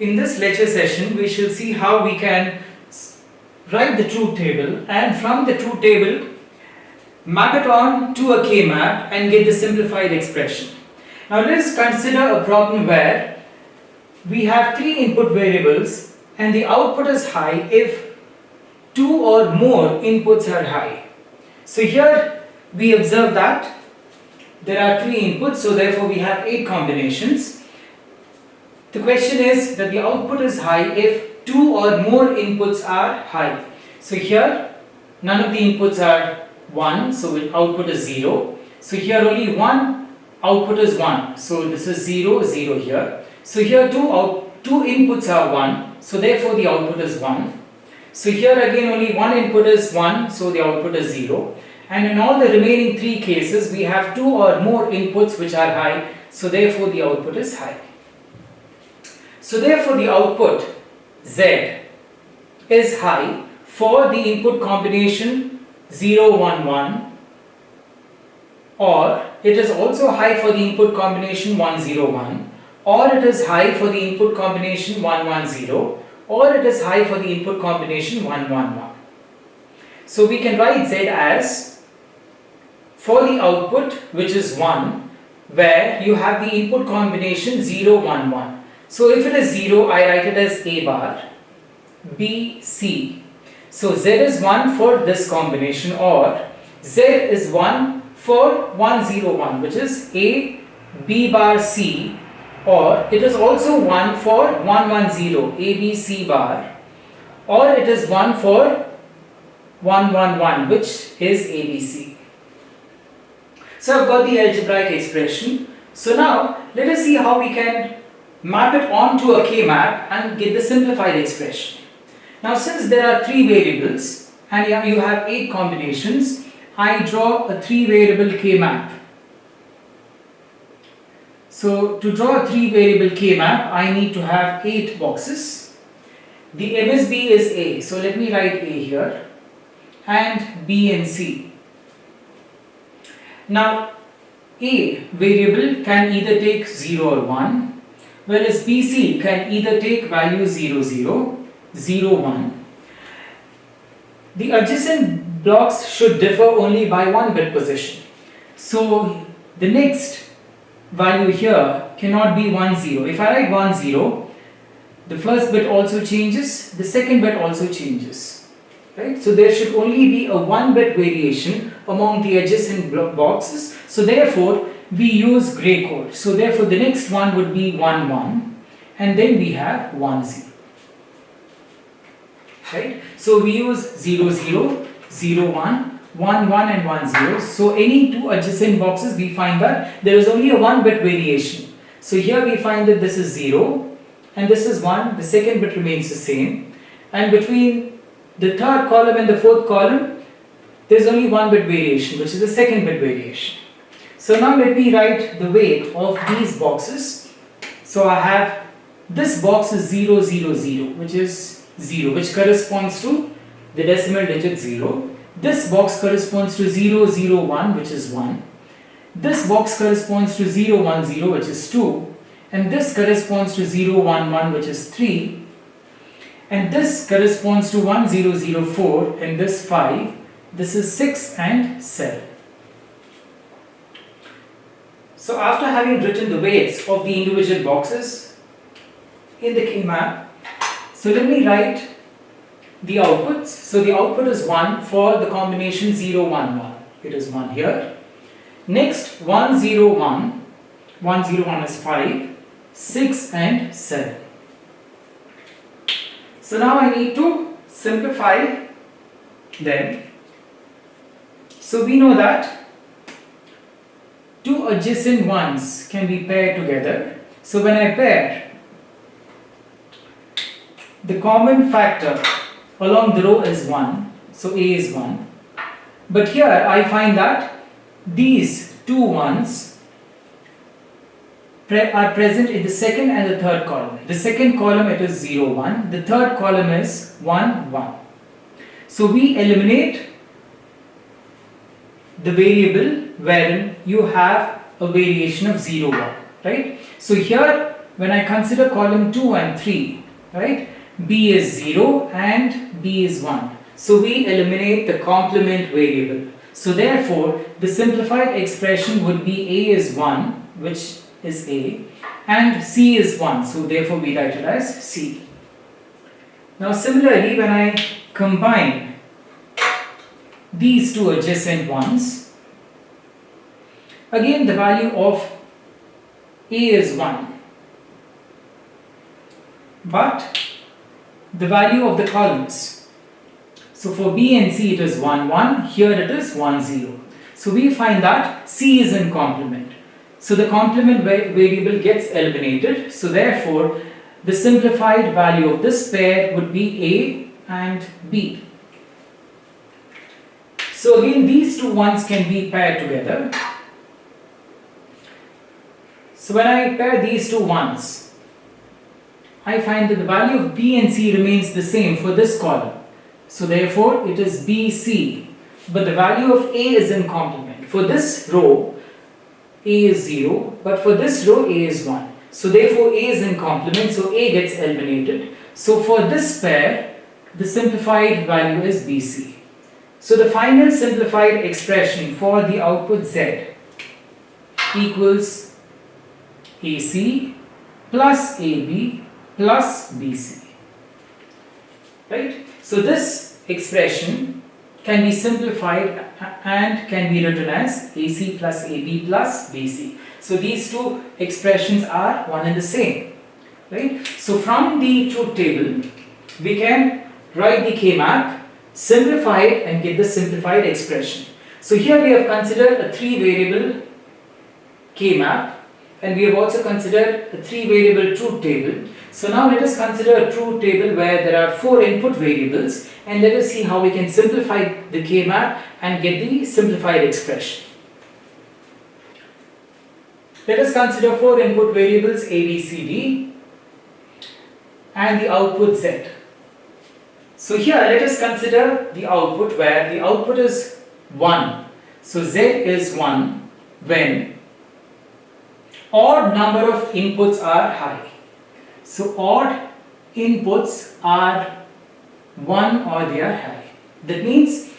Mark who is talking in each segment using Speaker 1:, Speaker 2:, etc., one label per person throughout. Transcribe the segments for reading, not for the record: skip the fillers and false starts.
Speaker 1: In this lecture session, we shall see how we can write the truth table, and from the truth table map it on to a K-map and get the simplified expression. Now let's consider a problem where we have three input variables and the output is high if two or more inputs are high. So here we observe that there are three inputs, so therefore we have 8 combinations. The question is that the output is high if two or more inputs are high. So here none of the inputs are 1, so the output is 0. So here only one output is 1, so this is 0, 0 here. So here two inputs are 1, so therefore the output is 1. So here again only one input is 1, so the output is 0. And in all the remaining 3 cases we have 2 or more inputs which are high, so therefore the output is high. So therefore the output Z is high for the input combination 0, 1, 1, or it is also high for the input combination 1, 0, 1, or it is high for the input combination 1, 1, 0, or it is high for the input combination 1, 1, 1. So we can write Z as for the output which is 1, where you have the input combination 0, 1, 1. So if it is 0, I write it as A bar, B, C. So Z is 1 for this combination, or Z is 1 for 1, 0, 1, which is A, B bar, C, or it is also 1 for 1, 1, 0, A, B, C bar, or it is 1 for 1, 1, 1, which is A, B, C. So I've got the algebraic expression. So now let us see how we can map it onto a K-map and get the simplified expression. Now since there are 3 variables and you have 8 combinations, I draw a 3 variable K-map. So to draw a 3 variable K-map, I need to have 8 boxes. The MSB is A, so let me write A here, and B and C. Now A variable can either take 0 or 1, whereas BC can either take value 0, 0, 0, 1. The adjacent blocks should differ only by 1 bit position. So the next value here cannot be 1, 0. If I write 1, 0, the first bit also changes, the second bit also changes. Right? So there should only be a 1 bit variation among the adjacent boxes. So therefore we use grey code. So therefore the next one would be 1, 1, and then we have 1, 0. Right? So we use 0, 0, 0, 1, 1, 1 and 1, 0. So any 2 adjacent boxes we find that there is only a 1 bit variation. So here we find that this is 0 and this is 1, the second bit remains the same, and between the third column and the fourth column there is only 1 bit variation, which is the second bit variation. So now let me write the weight of these boxes. So I have this box is 0, 0, 0, which is 0, which corresponds to the decimal digit 0. This box corresponds to 0, 0, 1, which is 1. This box corresponds to 0, 1, 0, which is 2. And this corresponds to 0, 1, 1, which is 3. And this corresponds to 1, 0, 0, 4, and this 5. This is 6 and 7. So after having written the weights of the individual boxes in the K-map, so let me write the outputs. So the output is 1 for the combination 0, 1, 1. It is 1 here. Next 1, 0, 1. 1, 0, 1 is 5, 6 and 7. So now I need to simplify them. So we know that 2 adjacent ones can be paired together. So when I pair, the common factor along the row is 1, so A is 1. But here I find that these 2 ones are present in the second and the third column. The second column it is 0, 1, the third column is 1, 1. So we eliminate the variable wherein you have a variation of 0, 1, right? So here when I consider column 2 and 3, right, B is 0 and B is 1. So we eliminate the complement variable. So therefore, the simplified expression would be A is 1, which is A, and C is 1. So therefore, we write it as C. Now similarly, when I combine these two adjacent ones, again the value of A is 1, but the value of the columns, so for B and C it is 1 1, here it is 1 0. So we find that C is in complement. So the complement variable gets eliminated. So therefore, the simplified value of this pair would be A and B. So again, these two ones can be paired together. So when I pair these two ones, I find that the value of B and C remains the same for this column. So therefore, it is BC. But the value of A is in complement. For this row, A is 0, but for this row, A is 1. So therefore, A is in complement, so A gets eliminated. So for this pair, the simplified value is BC. So the final simplified expression for the output Z equals AC plus AB plus BC. Right? So this expression can be simplified and can be written as AC plus AB plus BC. So these two expressions are one and the same, right? So from the truth table, we can write the K-map, simplify it and get the simplified expression. So here we have considered a 3-variable K-map, and we have also considered a 3-variable truth table. So now let us consider a truth table where there are 4 input variables, and let us see how we can simplify the K-map and get the simplified expression. Let us consider 4 input variables A, B, C, D and the output Z. So here let us consider the output where the output is 1. So Z is 1 when odd number of inputs are high. So odd inputs are 1 or they are high. That means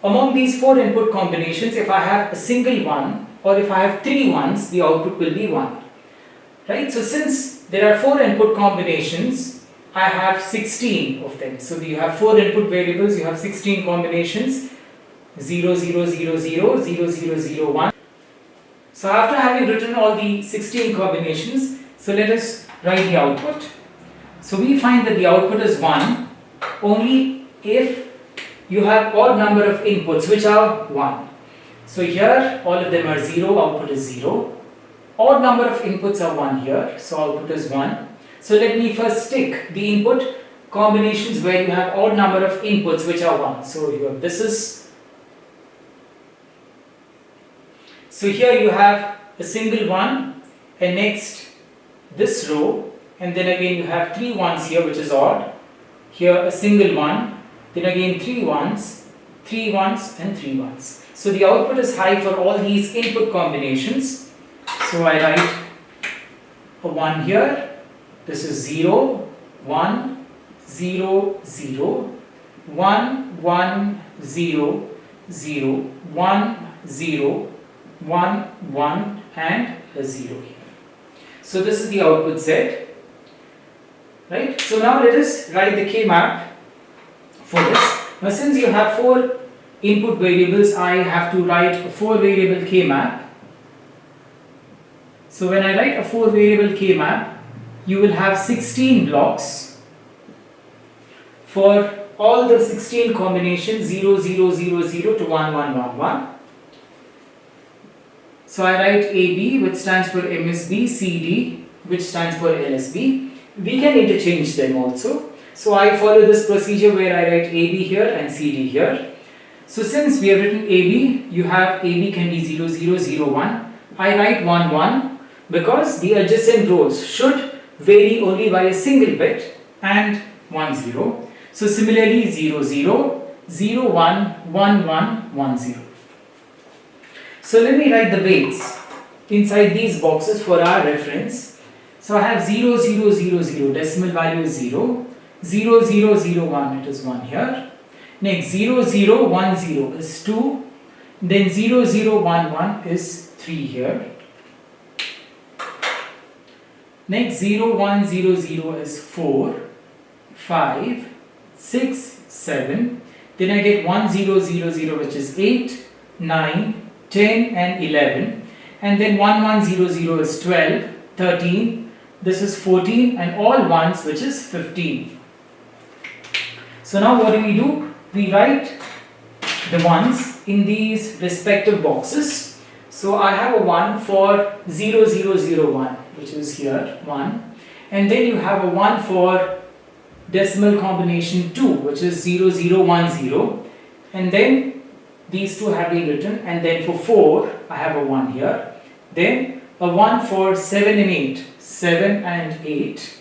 Speaker 1: among these 4 input combinations, if I have a single 1 or if I have 3 ones, the output will be 1. Right? So since there are 4 input combinations, I have 16 of them. So you have 4 input variables, you have 16 combinations, 0, 0, 0, 0, 0, 0, 0, 1. So after having written all the 16 combinations, so let us write the output. So we find that the output is 1 only if you have odd number of inputs which are 1. So here all of them are 0, output is 0. Odd number of inputs are 1 here, so output is 1. So let me first stick the input combinations where you have odd number of inputs which are 1. So here you have a single 1, and next this row, and then again you have 3 ones here which is odd. Here a single 1, then again 3 ones, 3 ones and 3 ones. So the output is high for all these input combinations. So I write a 1 here. This is 0, 1, 0, 0, 1, 1, 0, 0, 1, 0, 1, 1 and a 0 here. So this is the output Z. Right? So now let us write the K-map for this. Now since you have 4 input variables, I have to write a 4-variable K-map. So when I write a 4-variable K-map, you will have 16 blocks for all the 16 combinations 0, 0, 0, 0 to 1, 1, 1, 1. So I write AB, which stands for MSB, CD, which stands for LSB. We can interchange them also. So I follow this procedure where I write AB here and CD here. So since we have written AB, you have AB can be 0, 0, 0, 1. I write 1, 1 because the adjacent rows should vary only by a single bit and 1, 0. So similarly 0, 0, 0, 1, 1, 1, 1, 0. So let me write the weights inside these boxes for our reference. So I have 0, 0, 0, 0, decimal value is 0, 0, 0, 0, 1, it is 1 here. Next 0, 0, 1, 0 is 2, then 0, 0, 1, 1 is 3 here. Next 0, 1, 0, 0 is 4, 5, 6, 7, then I get 1, 0, 0, 0 which is 8, 9, 10 and 11, and then 1, 1, 0, 0 is 12, 13, this is 14 and all ones which is 15. So now what do? We write the ones in these respective boxes. So I have a 1 for 0, 0, 0, 1 which is here 1, and then you have a 1 for decimal combination 2 which is 0, 0, 1, 0, and then these two have been written, and then for 4 I have a 1 here, then a 1 for 7 and 8, 7 and 8,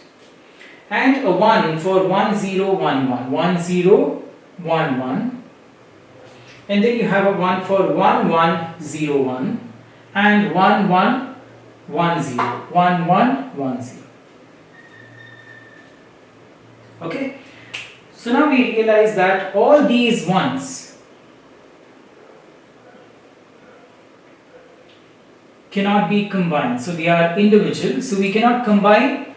Speaker 1: and a 1 for 1, 0, 1, 1, 1, 0, 1, 1, and then you have a 1 for 1, 1, 0, 1, and 1, 1, 1, 0, 1, 1, 1, 0. Okay, so now we realize that all these ones cannot be combined, so they are individual, so we cannot combine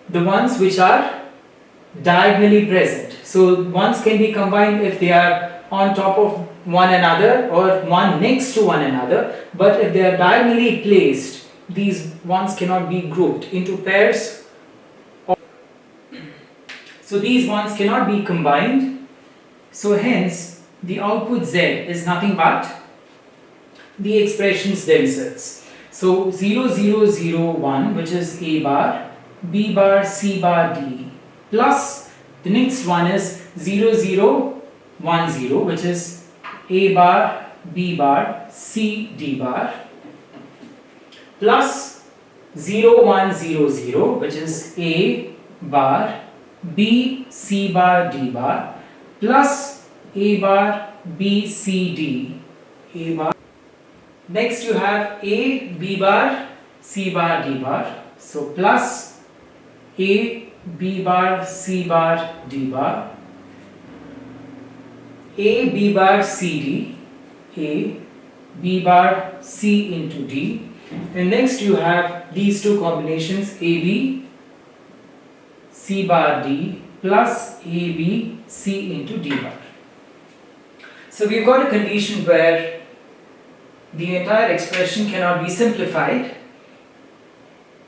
Speaker 1: the ones which are diagonally present. So ones can be combined if they are on top of one another or one next to one another, but if they are diagonally placed, these ones cannot be grouped into pairs. So these ones cannot be combined, so hence the output Z is nothing but the expressions themselves. So 0, 0, 0, 1 which is A bar, B bar, C bar, D, plus the next one is 0, 0, 1, 0 which is A bar, B bar, C, D bar, plus 0, 1, 0, 0 which is A bar, B, C bar, D bar, plus A bar, B, C, D, A bar. Next you have A, B bar, C bar, D bar. So plus A, B bar, C bar, D bar, A, B bar, C, D, A, B bar, C into D, and next you have these two combinations A, B, C bar, D plus A, B, C into D bar. So we've got a condition where the entire expression cannot be simplified,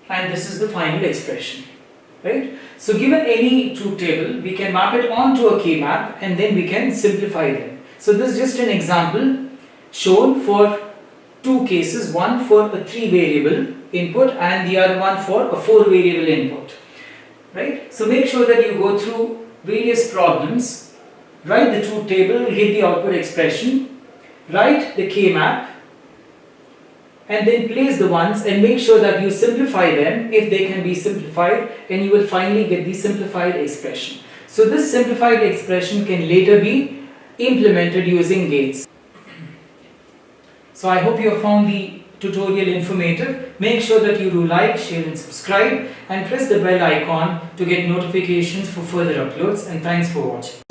Speaker 1: and this is the final expression, right? So given any truth table, we can map it onto a K-map and then we can simplify them. So this is just an example shown for two cases, one for a 3 variable input and the other one for a 4 variable input, right? So make sure that you go through various problems, write the truth table, get the output expression, write the K-map, and then place the ones and make sure that you simplify them if they can be simplified, and you will finally get the simplified expression. So this simplified expression can later be implemented using gates. So I hope you have found the tutorial informative. Make sure that you do like, share and subscribe, and press the bell icon to get notifications for further uploads, and thanks for watching.